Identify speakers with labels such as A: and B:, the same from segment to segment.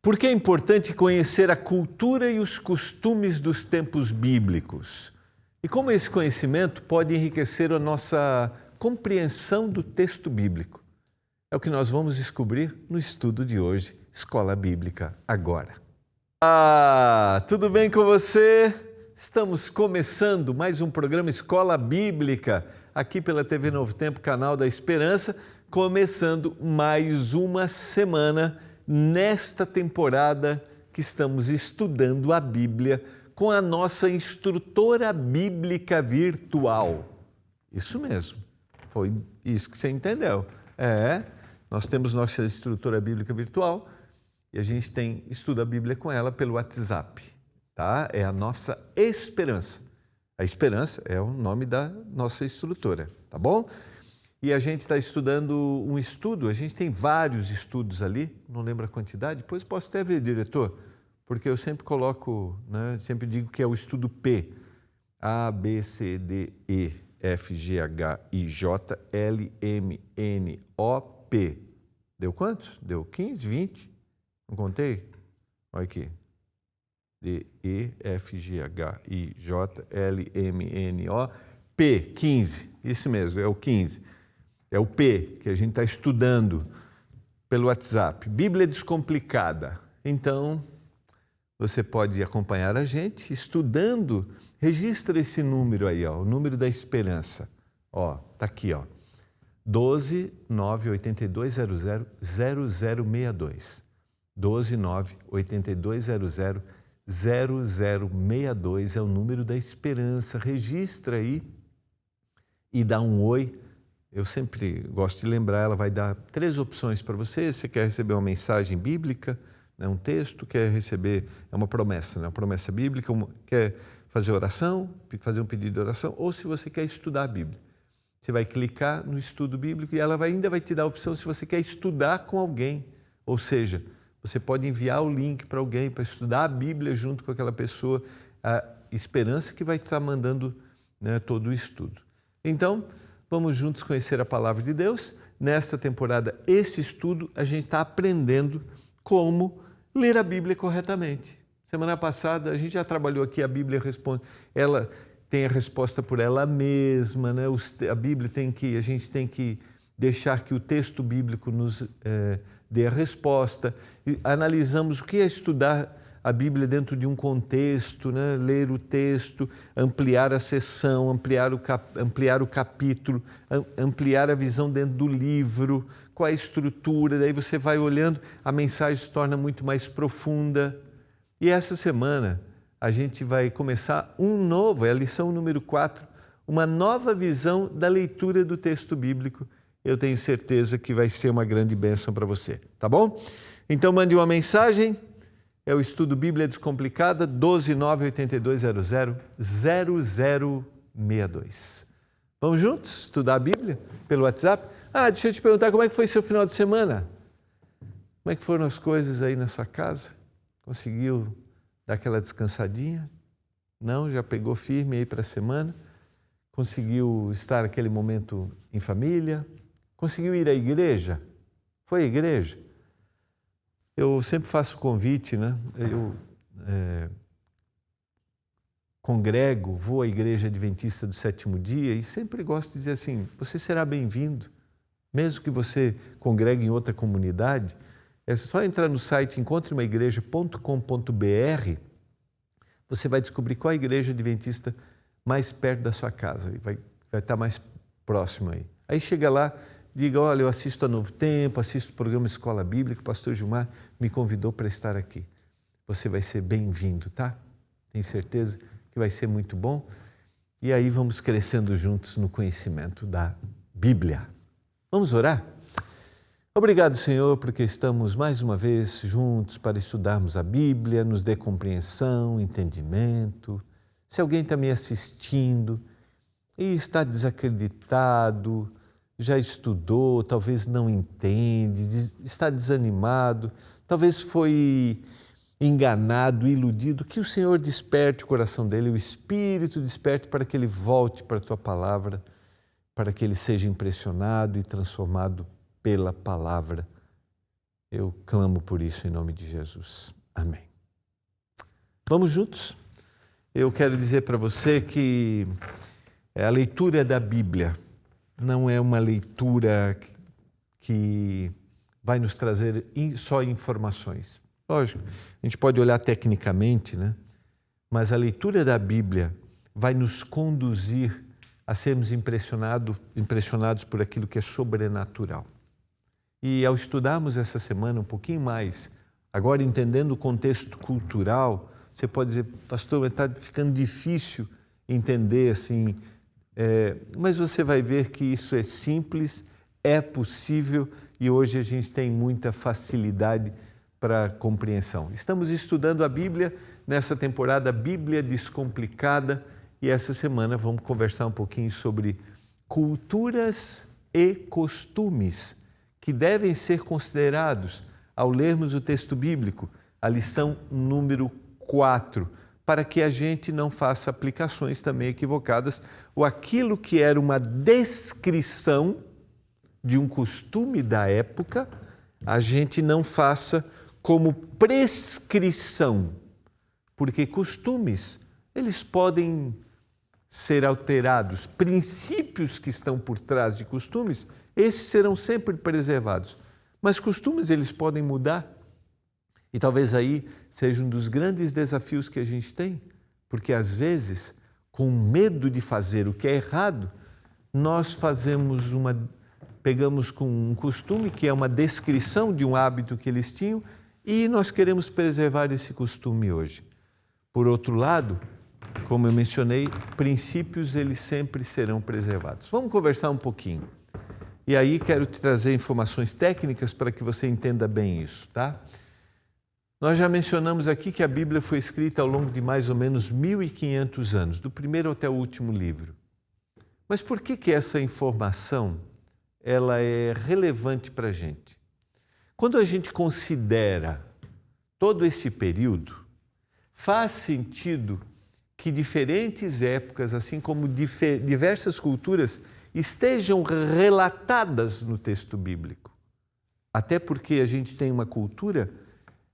A: Por que é importante conhecer a cultura e os costumes dos tempos bíblicos? E como esse conhecimento pode enriquecer a nossa compreensão do texto bíblico? É o que nós vamos descobrir no estudo de hoje, Escola Bíblica Agora. Tudo bem com você? Estamos começando mais um programa Escola Bíblica, aqui pela TV Novo Tempo, canal da Esperança, começando mais uma semana nesta temporada que estamos estudando a Bíblia com a nossa instrutora bíblica virtual. Isso mesmo, foi isso que você entendeu. Nós temos nossa instrutora bíblica virtual e a gente estuda a Bíblia com ela pelo WhatsApp, tá? É a nossa Esperança. A Esperança é o nome da nossa instrutora, tá bom? E a gente está estudando um estudo, a gente tem vários estudos ali, não lembro a quantidade, depois posso até ver, diretor, porque eu sempre coloco, sempre digo que é o estudo P, A, B, C, D, E, F, G, H, I, J, L, M, N, O, P. Deu quantos? Deu 15, 20? Não contei? Olha aqui. D, E, F, G, H, I, J, L, M, N, O, P, 15. Isso mesmo, é o 15. É o P que a gente está estudando pelo WhatsApp. Bíblia Descomplicada. Então, você pode acompanhar a gente estudando. Registra esse número aí, ó, o número da Esperança. Ó, tá aqui, ó. 12 98200 0062. 12 98200 0062 é o número da Esperança. Registra aí e dá um oi. Eu sempre gosto de lembrar, ela vai dar 3 opções para você. Você quer receber uma mensagem bíblica, um texto, quer receber, é uma promessa, uma promessa bíblica, quer fazer oração, fazer um pedido de oração, ou se você quer estudar a Bíblia. Você vai clicar no estudo bíblico e ela ainda vai te dar a opção se você quer estudar com alguém. Ou seja, você pode enviar o link para alguém para estudar a Bíblia junto com aquela pessoa, a Esperança que vai estar mandando todo o estudo. Então, vamos juntos conhecer a Palavra de Deus. Nesta temporada, esse estudo, a gente está aprendendo como ler a Bíblia corretamente. Semana passada, a gente já trabalhou aqui, a Bíblia responde, ela tem a resposta por ela mesma, a Bíblia a gente tem que deixar que o texto bíblico nos dê a resposta. E analisamos o que é estudar a Bíblia dentro de um contexto, ler o texto, ampliar a seção, ampliar o capítulo, ampliar a visão dentro do livro, qual é a estrutura, daí você vai olhando, a mensagem se torna muito mais profunda. E essa semana a gente vai começar é a lição número 4, uma nova visão da leitura do texto bíblico. Eu tenho certeza que vai ser uma grande bênção para você, tá bom? Então mande uma mensagem. É o estudo Bíblia Descomplicada, 12 98200 0062. Vamos juntos estudar a Bíblia pelo WhatsApp? Deixa eu te perguntar, como é que foi seu final de semana? Como é que foram as coisas aí na sua casa? Conseguiu dar aquela descansadinha? Não? Já pegou firme aí para a semana? Conseguiu estar naquele momento em família? Conseguiu ir à igreja? Foi à igreja? Eu sempre faço convite, Eu congrego, vou à Igreja Adventista do Sétimo Dia e sempre gosto de dizer assim, você será bem-vindo, mesmo que você congregue em outra comunidade. É só entrar no site encontreumaigreja.com.br, você vai descobrir qual é a Igreja Adventista mais perto da sua casa, vai estar mais próximo aí. Aí chega lá, diga, olha, eu assisto a Novo Tempo, assisto o programa Escola Bíblica, o pastor Gilmar me convidou para estar aqui. Você vai ser bem-vindo, tá? Tenho certeza que vai ser muito bom. E aí vamos crescendo juntos no conhecimento da Bíblia. Vamos orar? Obrigado, Senhor, porque estamos mais uma vez juntos para estudarmos a Bíblia, nos dê compreensão, entendimento. Se alguém está me assistindo e está desacreditado, já estudou, talvez não entende, está desanimado, talvez foi enganado, iludido, que o Senhor desperte o coração dele, o Espírito desperte para que ele volte para a Tua Palavra, para que ele seja impressionado e transformado pela Palavra. Eu clamo por isso em nome de Jesus. Amém. Vamos juntos? Eu quero dizer para você que a leitura da Bíblia não é uma leitura que vai nos trazer só informações. Lógico, a gente pode olhar tecnicamente, né? Mas a leitura da Bíblia vai nos conduzir a sermos impressionados por aquilo que é sobrenatural. E ao estudarmos essa semana um pouquinho mais, agora entendendo o contexto cultural, você pode dizer, pastor, está ficando difícil entender assim, mas você vai ver que isso é simples, é possível e hoje a gente tem muita facilidade para compreensão. Estamos estudando a Bíblia nessa temporada Bíblia Descomplicada e essa semana vamos conversar um pouquinho sobre culturas e costumes que devem ser considerados ao lermos o texto bíblico, a lição número 4, para que a gente não faça aplicações também equivocadas ou aquilo que era uma descrição de um costume da época, a gente não faça como prescrição, porque costumes, eles podem ser alterados, princípios que estão por trás de costumes, esses serão sempre preservados, mas costumes eles podem mudar e talvez aí seja um dos grandes desafios que a gente tem, porque às vezes, com medo de fazer o que é errado, nós pegamos com um costume que é uma descrição de um hábito que eles tinham e nós queremos preservar esse costume hoje. Por outro lado, como eu mencionei, princípios eles sempre serão preservados. Vamos conversar um pouquinho. E aí quero te trazer informações técnicas para que você entenda bem isso, tá? Nós já mencionamos aqui que a Bíblia foi escrita ao longo de mais ou menos 1.500 anos, do primeiro até o último livro. Mas por que essa informação ela é relevante para a gente? Quando a gente considera todo esse período, faz sentido que diferentes épocas, assim como diversas culturas, estejam relatadas no texto bíblico. Até porque a gente tem uma cultura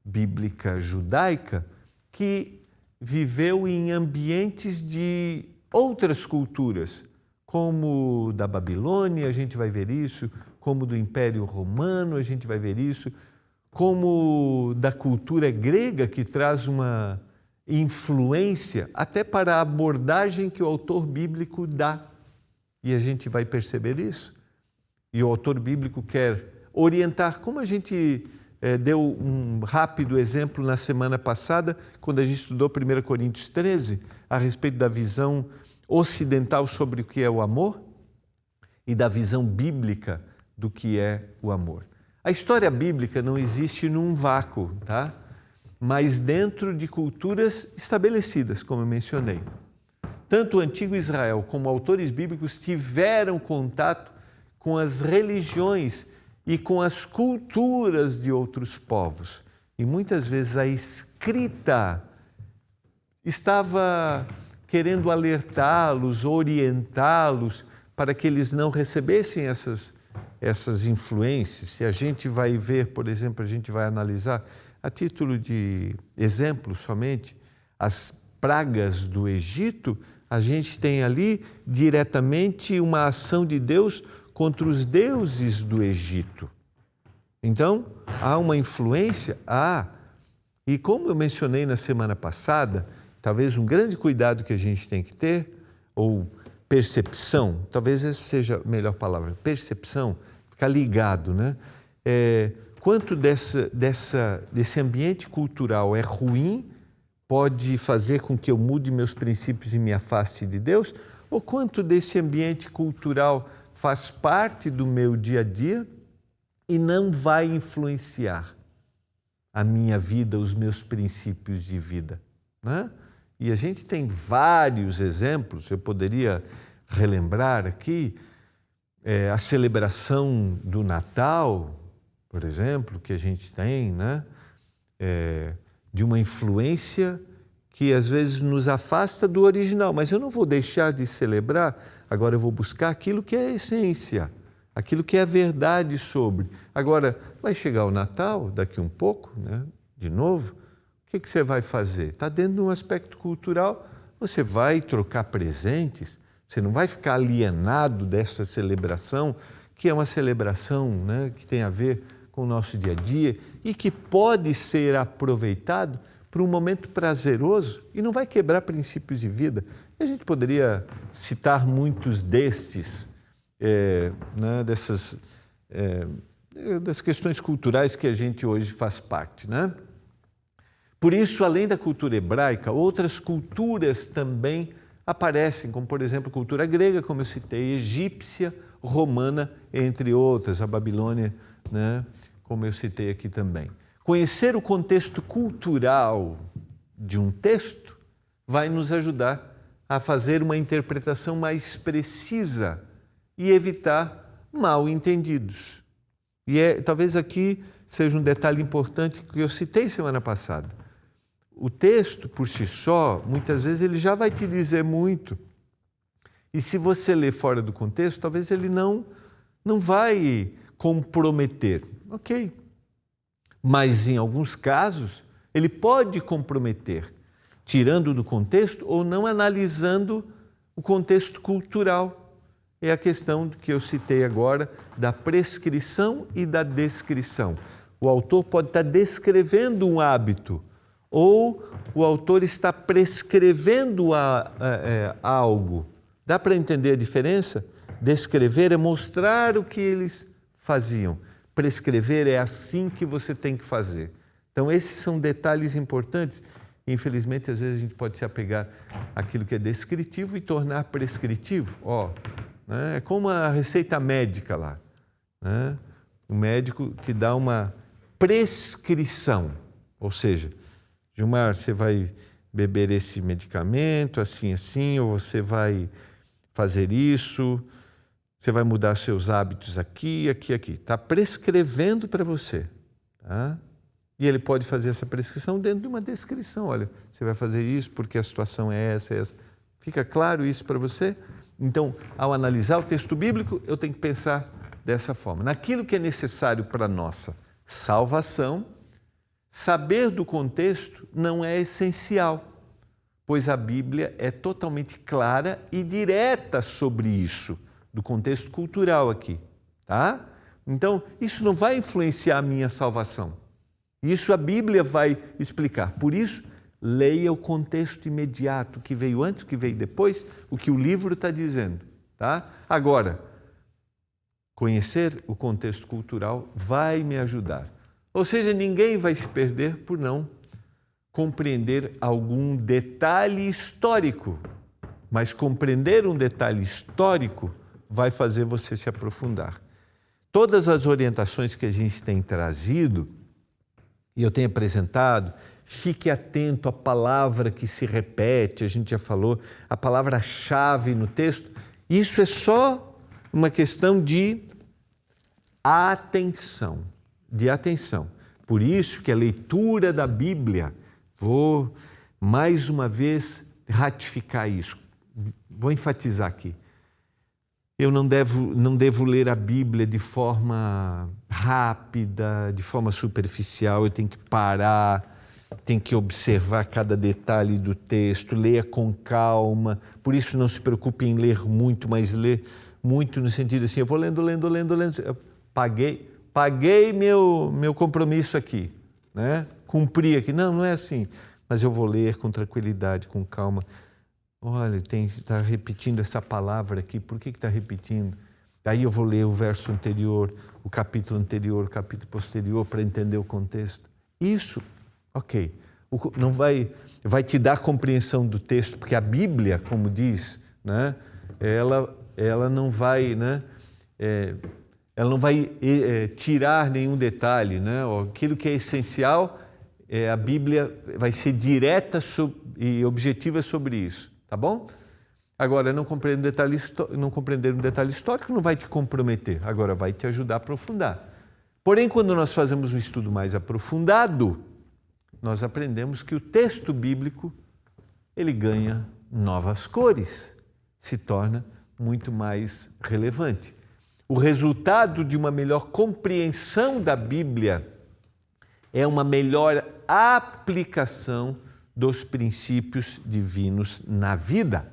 A: bíblica judaica que viveu em ambientes de outras culturas, como da Babilônia, a gente vai ver isso, como do Império Romano, a gente vai ver isso, como da cultura grega, que traz uma influência até para a abordagem que o autor bíblico dá. E a gente vai perceber isso. E o autor bíblico quer orientar, como a gente deu um rápido exemplo na semana passada, quando a gente estudou 1 Coríntios 13, a respeito da visão ocidental sobre o que é o amor e da visão bíblica do que é o amor. A história bíblica não existe num vácuo, tá? Mas dentro de culturas estabelecidas, como eu mencionei. Tanto o antigo Israel como autores bíblicos tiveram contato com as religiões e com as culturas de outros povos. E muitas vezes a escrita estava querendo alertá-los, orientá-los para que eles não recebessem essas influências. Se a gente vai ver, por exemplo, a gente vai analisar, a título de exemplo somente, as pragas do Egito, a gente tem ali diretamente uma ação de Deus contra os deuses do Egito. Então, há uma influência? Há. E como eu mencionei na semana passada, talvez um grande cuidado que a gente tem que ter, ou percepção, talvez essa seja a melhor palavra, percepção, ficar ligado, né? Quanto desse ambiente cultural é ruim, pode fazer com que eu mude meus princípios e me afaste de Deus, ou quanto desse ambiente cultural faz parte do meu dia a dia e não vai influenciar a minha vida, os meus princípios de vida, né? E a gente tem vários exemplos, eu poderia relembrar aqui a celebração do Natal, por exemplo, que a gente tem, né? De uma influência que às vezes nos afasta do original, mas eu não vou deixar de celebrar, agora eu vou buscar aquilo que é a essência, aquilo que é a verdade sobre. Agora, vai chegar o Natal, daqui um pouco, né? De novo, o que você vai fazer? Está dentro de um aspecto cultural, você vai trocar presentes, você não vai ficar alienado dessa celebração, que é uma celebração, né, que tem a ver com o nosso dia a dia e que pode ser aproveitado para um momento prazeroso e não vai quebrar princípios de vida. E a gente poderia citar muitos destes, né, das questões culturais que a gente hoje faz parte, né? Por isso, além da cultura hebraica, outras culturas também aparecem, como, por exemplo, a cultura grega, como eu citei, egípcia, romana, entre outras, a Babilônia, né, como eu citei aqui também. Conhecer o contexto cultural de um texto vai nos ajudar a fazer uma interpretação mais precisa e evitar mal-entendidos. E talvez aqui seja um detalhe importante que eu citei semana passada. O texto, por si só, muitas vezes ele já vai te dizer muito. E se você ler fora do contexto, talvez ele não vai comprometer. Ok. Mas, em alguns casos, ele pode comprometer, tirando do contexto ou não analisando o contexto cultural. É a questão que eu citei agora da prescrição e da descrição. O autor pode estar descrevendo um hábito, ou o autor está prescrevendo algo. Dá para entender a diferença? Descrever é mostrar o que eles faziam. Prescrever é assim que você tem que fazer. Então, esses são detalhes importantes. Infelizmente, às vezes a gente pode se apegar àquilo que é descritivo e tornar prescritivo. Né? É como a receita médica lá. Né? O médico te dá uma prescrição, ou seja, Gilmar, você vai beber esse medicamento, assim, assim, ou você vai fazer isso, você vai mudar seus hábitos aqui, aqui, aqui. Está prescrevendo para você. Tá? E ele pode fazer essa prescrição dentro de uma descrição. Olha, você vai fazer isso porque a situação é essa, é essa. Fica claro isso para você? Então, ao analisar o texto bíblico, eu tenho que pensar dessa forma. Naquilo que é necessário para a nossa salvação, saber do contexto não é essencial, pois a Bíblia é totalmente clara e direta sobre isso, do contexto cultural aqui, tá? Então, isso não vai influenciar a minha salvação. Isso a Bíblia vai explicar. Por isso, leia o contexto imediato, o que veio antes, o que veio depois, o que o livro está dizendo, tá? Agora, conhecer o contexto cultural vai me ajudar. Ou seja, ninguém vai se perder por não compreender algum detalhe histórico, mas compreender um detalhe histórico vai fazer você se aprofundar. Todas as orientações que a gente tem trazido, e eu tenho apresentado, fique atento à palavra que se repete, a gente já falou, a palavra-chave no texto, isso é só uma questão de atenção. Por isso que a leitura da Bíblia, vou mais uma vez ratificar isso, vou enfatizar aqui. Eu não devo ler a Bíblia de forma rápida, de forma superficial, eu tenho que parar, tenho que observar cada detalhe do texto, leia com calma, por isso não se preocupe em ler muito, mas ler muito no sentido assim, eu vou lendo, eu paguei meu compromisso aqui, né? Cumpri aqui. Não é assim. Mas eu vou ler com tranquilidade, com calma. Olha, está repetindo essa palavra aqui. Por que está repetindo? Daí eu vou ler o verso anterior, o capítulo anterior, o capítulo posterior para entender o contexto. Isso, ok. Não vai te dar compreensão do texto, porque a Bíblia, como diz, né? Ela não vai, né? Ela não vai tirar nenhum detalhe, né? Aquilo que é essencial, a Bíblia vai ser direta e objetiva sobre isso, tá bom? Agora, não compreender um detalhe histórico não vai te comprometer, agora vai te ajudar a aprofundar. Porém, quando nós fazemos um estudo mais aprofundado, nós aprendemos que o texto bíblico, ele ganha novas cores, se torna muito mais relevante. O resultado de uma melhor compreensão da Bíblia é uma melhor aplicação dos princípios divinos na vida.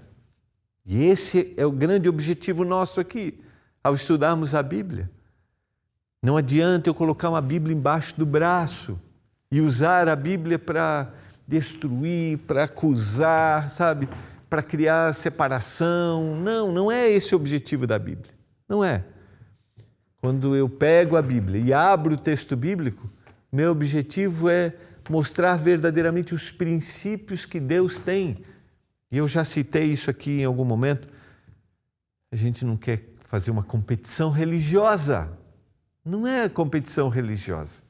A: E esse é o grande objetivo nosso aqui, ao estudarmos a Bíblia. Não adianta eu colocar uma Bíblia embaixo do braço e usar a Bíblia para destruir, para acusar, sabe? Para criar separação. Não, não é esse o objetivo da Bíblia. Não é. Quando eu pego a Bíblia e abro o texto bíblico, meu objetivo é mostrar verdadeiramente os princípios que Deus tem. E eu já citei isso aqui em algum momento. A gente não quer fazer uma competição religiosa. Não é competição religiosa.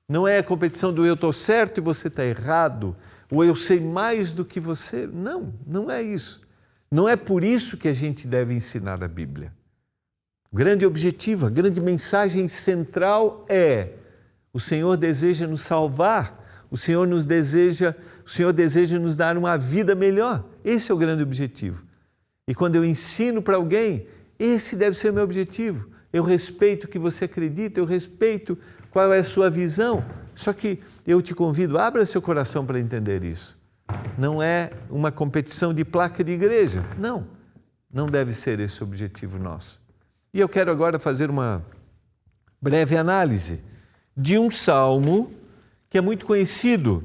A: Não é a competição do eu estou certo e você está errado, ou eu sei mais do que você. Não, não é isso. Não é por isso que a gente deve ensinar a Bíblia. O grande objetivo, a grande mensagem central é: o Senhor deseja nos salvar, o Senhor deseja nos dar uma vida melhor. Esse é o grande objetivo. E quando eu ensino para alguém, esse deve ser o meu objetivo. Eu respeito o que você acredita, eu respeito qual é a sua visão. Só que eu te convido, abra seu coração para entender isso. Não é uma competição de placa de igreja. Não, não deve ser esse o objetivo nosso. E eu quero agora fazer uma breve análise de um salmo que é muito conhecido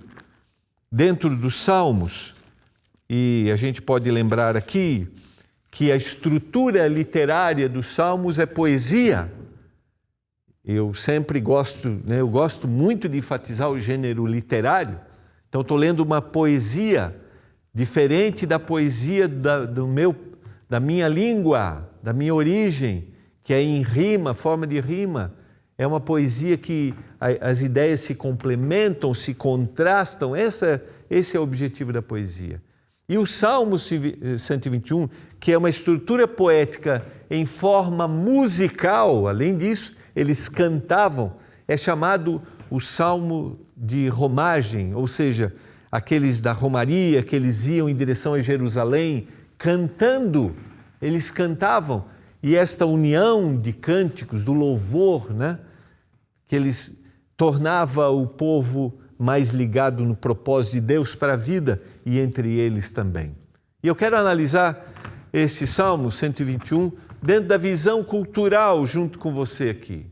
A: dentro dos salmos. E a gente pode lembrar aqui que a estrutura literária dos salmos é poesia. Eu sempre gosto, eu gosto muito de enfatizar o gênero literário. Então, estou lendo uma poesia diferente da poesia da minha língua, da minha origem, que é em rima, forma de rima. É uma poesia que as ideias se complementam, se contrastam. Esse é o objetivo da poesia. E o Salmo 121, que é uma estrutura poética em forma musical, além disso, eles cantavam, é chamado o Salmo de romagem, ou seja, aqueles da romaria, que eles iam em direção a Jerusalém, cantando, eles cantavam. E esta união de cânticos, do louvor, que eles tornava o povo mais ligado no propósito de Deus para a vida e entre eles também. E eu quero analisar esse Salmo 121 dentro da visão cultural junto com você aqui.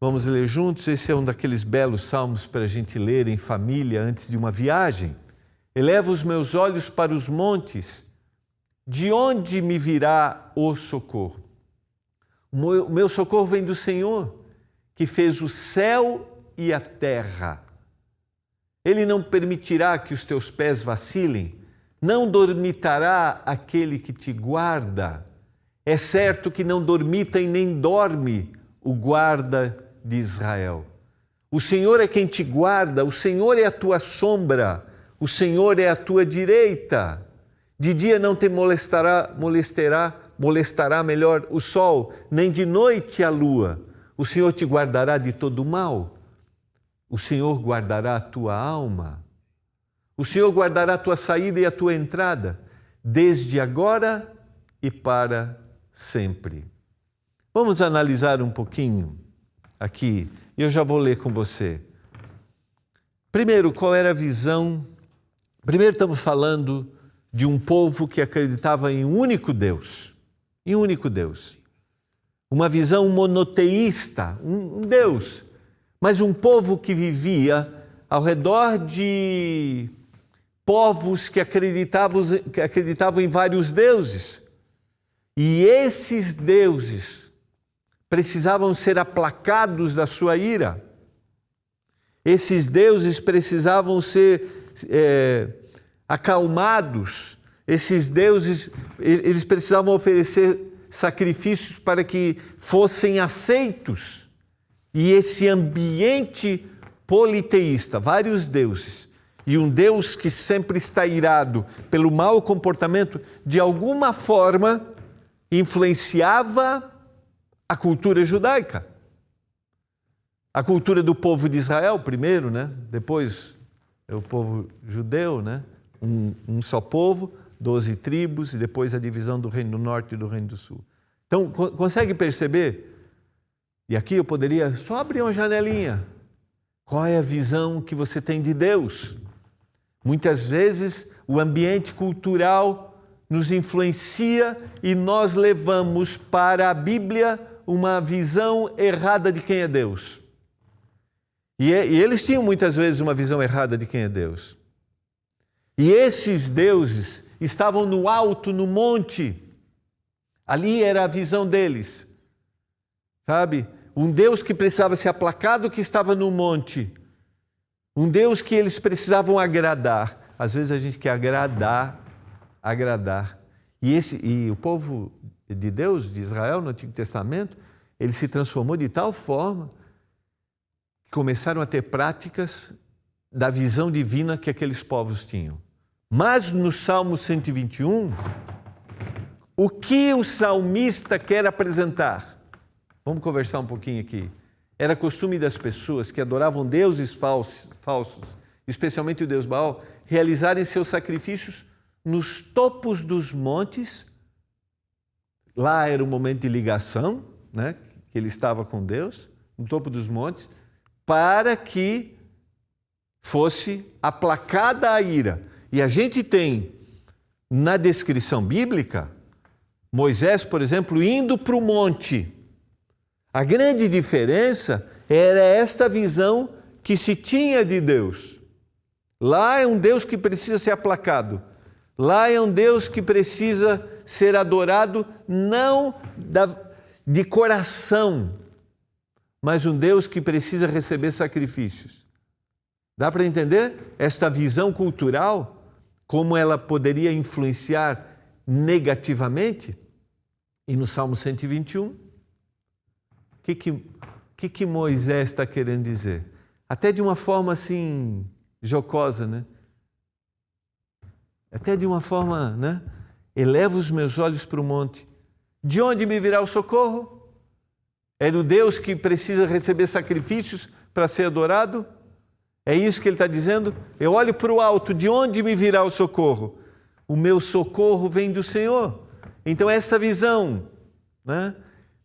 A: Vamos ler juntos? Esse é um daqueles belos salmos para a gente ler em família antes de uma viagem. Eleva os meus olhos para os montes, de onde me virá o socorro? O meu socorro vem do Senhor, que fez o céu e a terra. Ele não permitirá que os teus pés vacilem, não dormitará aquele que te guarda. É certo que não dormita e nem dorme o guarda de Israel. O Senhor é quem te guarda, o Senhor é a tua sombra, o Senhor é a tua direita. De dia não te molestará melhor o sol, nem de noite a lua. O Senhor te guardará de todo o mal. O Senhor guardará a tua alma. O Senhor guardará a tua saída e a tua entrada, desde agora e para sempre. Vamos analisar um pouquinho aqui, e eu já vou ler com você. Primeiro, qual era a visão? Primeiro, estamos falando de um povo que acreditava em um único Deus. Em um único Deus. Uma visão monoteísta, um Deus, mas um povo que vivia ao redor de povos que acreditavam em vários deuses. E esses deuses precisavam ser aplacados da sua ira. Esses deuses precisavam ser acalmados. Esses deuses, eles precisavam oferecer sacrifícios para que fossem aceitos. E esse ambiente politeísta, vários deuses, e um Deus que sempre está irado pelo mau comportamento, de alguma forma influenciava a cultura judaica. A cultura do povo de Israel primeiro, depois é o povo judeu, Um só povo, 12 tribos, e depois a divisão do Reino do Norte e do Reino do Sul. Então, consegue perceber? E aqui eu poderia só abrir uma janelinha. Qual é a visão que você tem de Deus? Muitas vezes o ambiente cultural nos influencia e nós levamos para a Bíblia uma visão errada de quem é Deus. E eles tinham muitas vezes uma visão errada de quem é Deus. E esses deuses estavam no alto, no monte. Ali era a visão deles. Sabe? Um Deus que precisava ser aplacado, que estava no monte. Um Deus que eles precisavam agradar. Às vezes a gente quer agradar. E o povo de Deus, de Israel, no Antigo Testamento, ele se transformou de tal forma que começaram a ter práticas da visão divina que aqueles povos tinham. Mas no Salmo 121, o que o salmista quer apresentar? Vamos conversar um pouquinho aqui. Era costume das pessoas que adoravam deuses falsos, especialmente o deus Baal, realizarem seus sacrifícios nos topos dos montes. Lá era um momento de ligação, né? Que ele estava com Deus, no topo dos montes, para que fosse aplacada a ira. E a gente tem, na descrição bíblica, Moisés, por exemplo, indo para o monte. A grande diferença era esta visão que se tinha de Deus. Lá é um Deus que precisa ser aplacado. Lá é um Deus que precisa ser adorado, não de coração, mas um Deus que precisa receber sacrifícios. Dá para entender esta visão cultural, como ela poderia influenciar negativamente? E no Salmo 121, o que Moisés está querendo dizer? Até de uma forma assim, jocosa, né? Até de uma forma, né? Eleva os meus olhos para o monte. De onde me virá o socorro? É do Deus que precisa receber sacrifícios para ser adorado? É isso que ele está dizendo? Eu olho para o alto, de onde me virá o socorro? O meu socorro vem do Senhor. Então essa visão, né?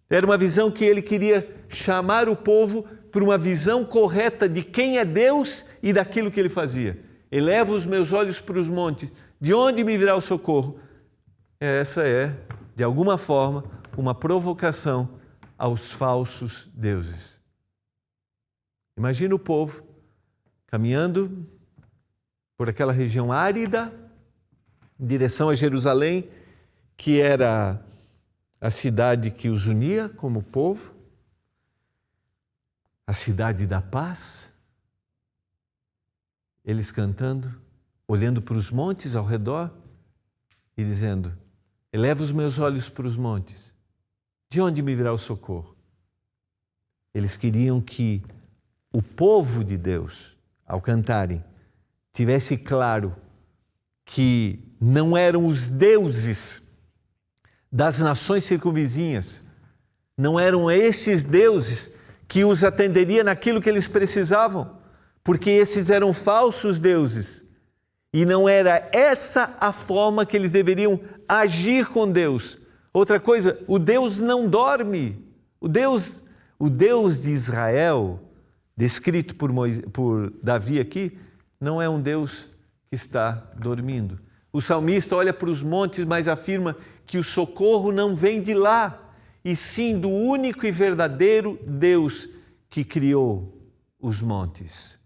A: Era uma visão que ele queria chamar o povo para uma visão correta de quem é Deus e daquilo que ele fazia. Eleva os meus olhos para os montes. De onde me virá o socorro? Essa é, de alguma forma, uma provocação aos falsos deuses. Imagina o povo caminhando por aquela região árida, em direção a Jerusalém, que era a cidade que os unia como povo, a cidade da paz. Eles cantando, olhando para os montes ao redor e dizendo: eleva os meus olhos para os montes, de onde me virá o socorro? Eles queriam que o povo de Deus, ao cantarem, tivesse claro que não eram os deuses das nações circunvizinhas, não eram esses deuses que os atenderia naquilo que eles precisavam, porque esses eram falsos deuses. E não era essa a forma que eles deveriam agir com Deus. Outra coisa, o Deus não dorme. O Deus de Israel, descrito por Davi aqui, não é um Deus que está dormindo. O salmista olha para os montes, mas afirma que o socorro não vem de lá, e sim do único e verdadeiro Deus que criou os montes.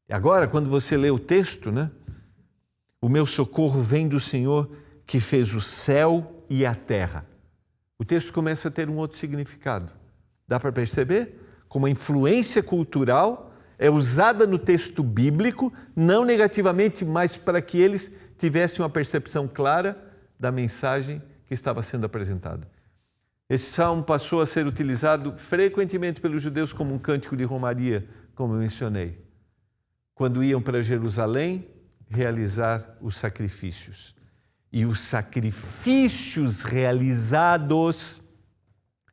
A: E agora, quando você lê o texto, né? O meu socorro vem do Senhor que fez o céu e a terra. O texto começa a ter um outro significado. Dá para perceber? Como a influência cultural é usada no texto bíblico, não negativamente, mas para que eles tivessem uma percepção clara da mensagem que estava sendo apresentada. Esse salmo passou a ser utilizado frequentemente pelos judeus como um cântico de romaria, como eu mencionei, quando iam para Jerusalém realizar os sacrifícios. E os sacrifícios realizados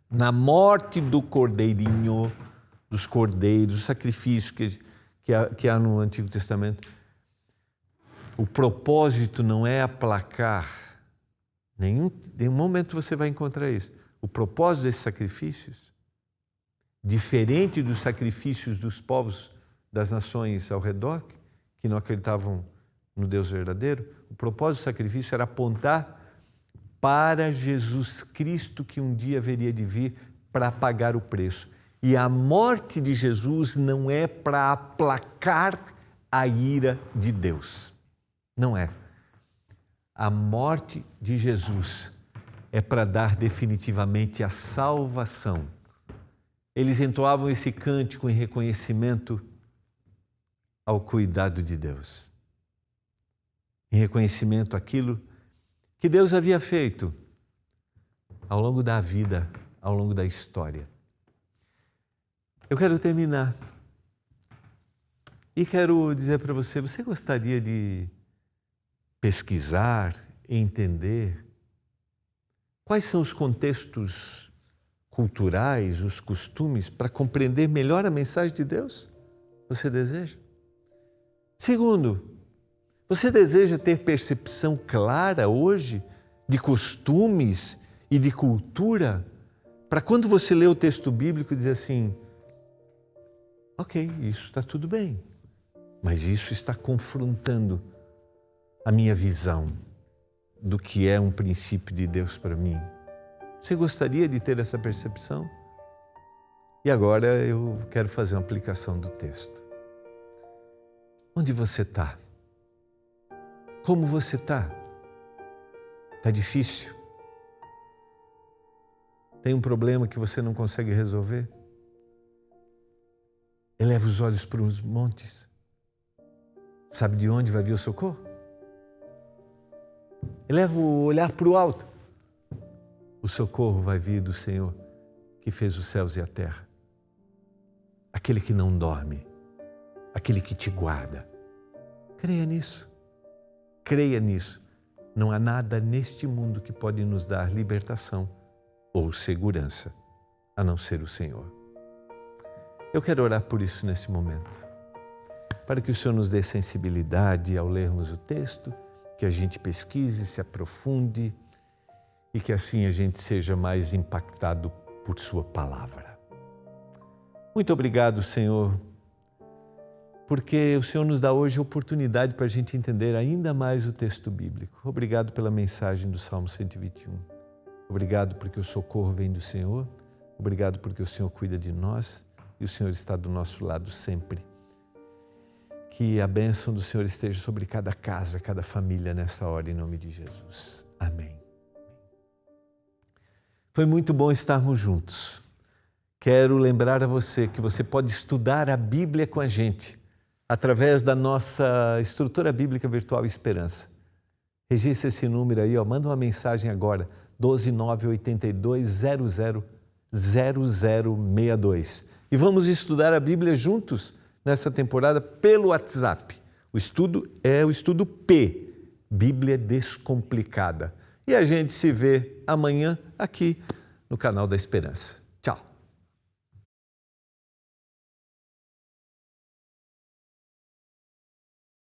A: na morte do cordeirinho, dos cordeiros, os sacrifícios que há no Antigo Testamento, o propósito não é aplacar, nenhum momento você vai encontrar isso. o propósito desses sacrifícios, diferente dos sacrifícios dos povos das nações ao redor, que não acreditavam no Deus verdadeiro, o propósito do sacrifício era apontar para Jesus Cristo, que um dia haveria de vir para pagar o preço. E a morte de Jesus não é para aplacar a ira de Deus. Não é. A morte de Jesus é para dar definitivamente a salvação. Eles entoavam esse cântico em reconhecimento ao cuidado de Deus. Em reconhecimento àquilo que Deus havia feito ao longo da vida, ao longo da história. Eu quero terminar e quero dizer para você, você gostaria de pesquisar, entender quais são os contextos culturais, os costumes, para compreender melhor a mensagem de Deus? Você deseja? Segundo, você deseja ter percepção clara hoje de costumes e de cultura, para quando você lê o texto bíblico dizer assim, ok, isso está tudo bem, mas isso está confrontando a minha visão do que é um princípio de Deus para mim. Você gostaria de ter essa percepção? E agora eu quero fazer uma aplicação do texto. Onde você está? Como você está? Está difícil? Tem um problema que você não consegue resolver? Eleva os olhos para os montes. Sabe de onde vai vir o socorro? Eleva o olhar para o alto. O socorro vai vir do Senhor que fez os céus e a terra. Aquele que não dorme, aquele que te guarda. Creia nisso. Creia nisso. Não há nada neste mundo que pode nos dar libertação ou segurança, a não ser o Senhor. Eu quero orar por isso nesse momento, para que o Senhor nos dê sensibilidade ao lermos o texto, que a gente pesquise, se aprofunde e que assim a gente seja mais impactado por Sua palavra. Muito obrigado, Senhor, porque o Senhor nos dá hoje a oportunidade para a gente entender ainda mais o texto bíblico. Obrigado pela mensagem do Salmo 121. Obrigado porque o socorro vem do Senhor. Obrigado porque o Senhor cuida de nós e o Senhor está do nosso lado sempre. Que a bênção do Senhor esteja sobre cada casa, cada família nessa hora, em nome de Jesus. Amém. Foi muito bom estarmos juntos. Quero lembrar a você que você pode estudar a Bíblia com a gente através da nossa estrutura bíblica virtual Esperança. Registre esse número aí, manda uma mensagem agora, 12982000062. E vamos estudar a Bíblia juntos nessa temporada pelo WhatsApp. O estudo é o estudo P, Bíblia Descomplicada. E a gente se vê amanhã aqui no canal da Esperança.